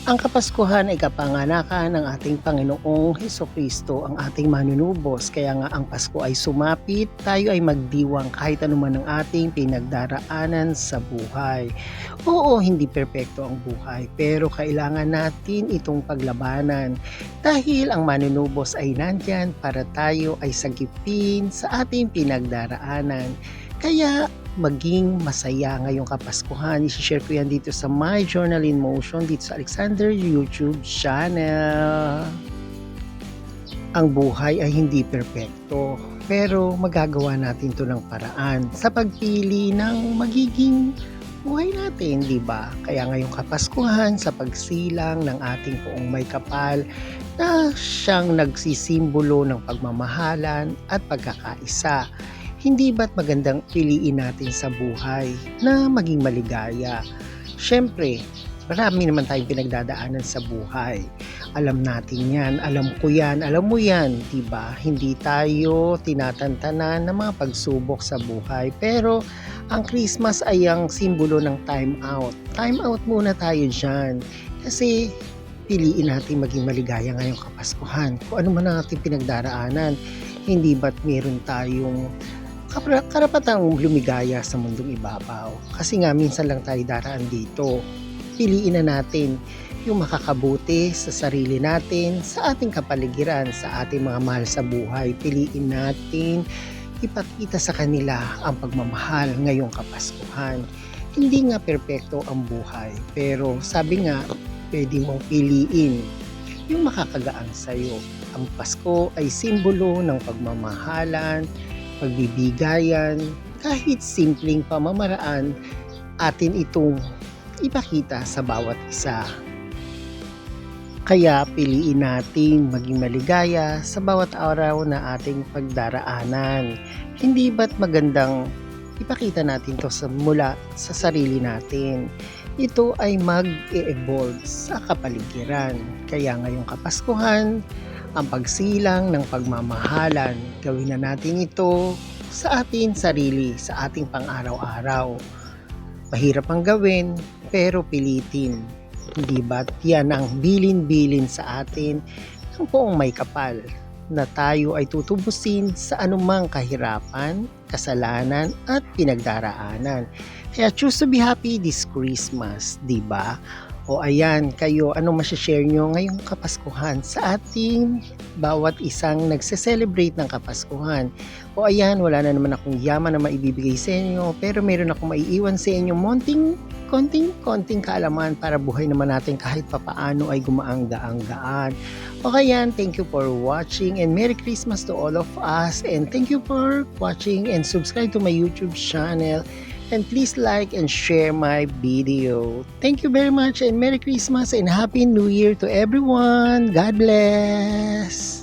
Ang Kapaskuhan ay kapanganakan ng ating Panginoong Hesukristo, ang ating manunubos. Kaya nga ang Pasko ay sumapit, tayo ay magdiwang kahit anuman ang ating pinagdaraanan sa buhay. Oo, hindi perpekto ang buhay, pero kailangan natin itong paglabanan dahil ang manunubos ay nandyan para tayo ay sagipin sa ating pinagdaraanan. Kaya maging masaya ngayong Kapaskuhan. I-share ko yan dito sa My Journal in Motion dito sa Alexander YouTube channel. Ang buhay ay hindi perpekto, pero magagawa natin to ng paraan sa pagpili ng magiging buhay natin, di ba? Kaya ngayong Kapaskuhan sa pagsilang ng ating Poong May Kapal na siyang nagsisimbolo ng pagmamahalan at pagkakaisa. Hindi ba't magandang piliin natin sa buhay na maging maligaya? Siyempre, marami naman tayong pinagdadaanan sa buhay. Alam natin yan, alam ko yan, alam mo yan, diba? Hindi tayo tinatantanan ng mga pagsubok sa buhay. Pero ang Christmas ay ang simbolo ng time out. Time out muna tayo dyan. Kasi piliin natin maging maligaya ngayong Kapaskuhan. Kung ano man ang ating pinagdaraanan, hindi ba't meron tayong karapatang lumigaya sa mundong ibabaw. Kasi nga minsan lang tayo daraan dito. Piliin na natin yung makakabuti sa sarili natin, sa ating kapaligiran, sa ating mga mahal sa buhay. Piliin natin ipakita sa kanila ang pagmamahal ngayong Kapaskuhan. Hindi nga perpekto ang buhay, pero sabi nga, pwede mong piliin yung makakagaan sa'yo. Ang Pasko ay simbolo ng pagmamahalan, pagbibigayan, kahit simpleng pamamaraan, atin itong ipakita sa bawat isa. Kaya piliin nating maging maligaya sa bawat araw na ating pagdaraanan. Hindi ba't magandang ipakita natin to mula sa sarili natin? Ito ay mag-e-evolve sa kapaligiran. Kaya ngayong Kapaskuhan, ang pagsilang ng pagmamahalan, gawin na natin ito sa ating sarili, sa ating pang-araw-araw. Mahirap ang gawin, pero pilitin. Hindi ba't yan ang bilin-bilin sa atin ng Poong May Kapal, na tayo ay tutubusin sa anumang kahirapan, kasalanan at pinagdaraanan. Kaya choose to be happy this Christmas, di ba? O ayan, kayo, anong masashare nyo ngayong Kapaskuhan sa ating bawat isang nagse-celebrate ng Kapaskuhan? O ayan, wala na naman akong yaman na maibibigay sa inyo, pero meron akong maiiwan sa inyo konting kaalaman para buhay naman natin kahit papaano ay gumaang-gaang-gaan. O ayan, thank you for watching and Merry Christmas to all of us, and thank you for watching and subscribe to my YouTube channel. And please like and share my video. Thank you very much and Merry Christmas and Happy New Year to everyone. God bless.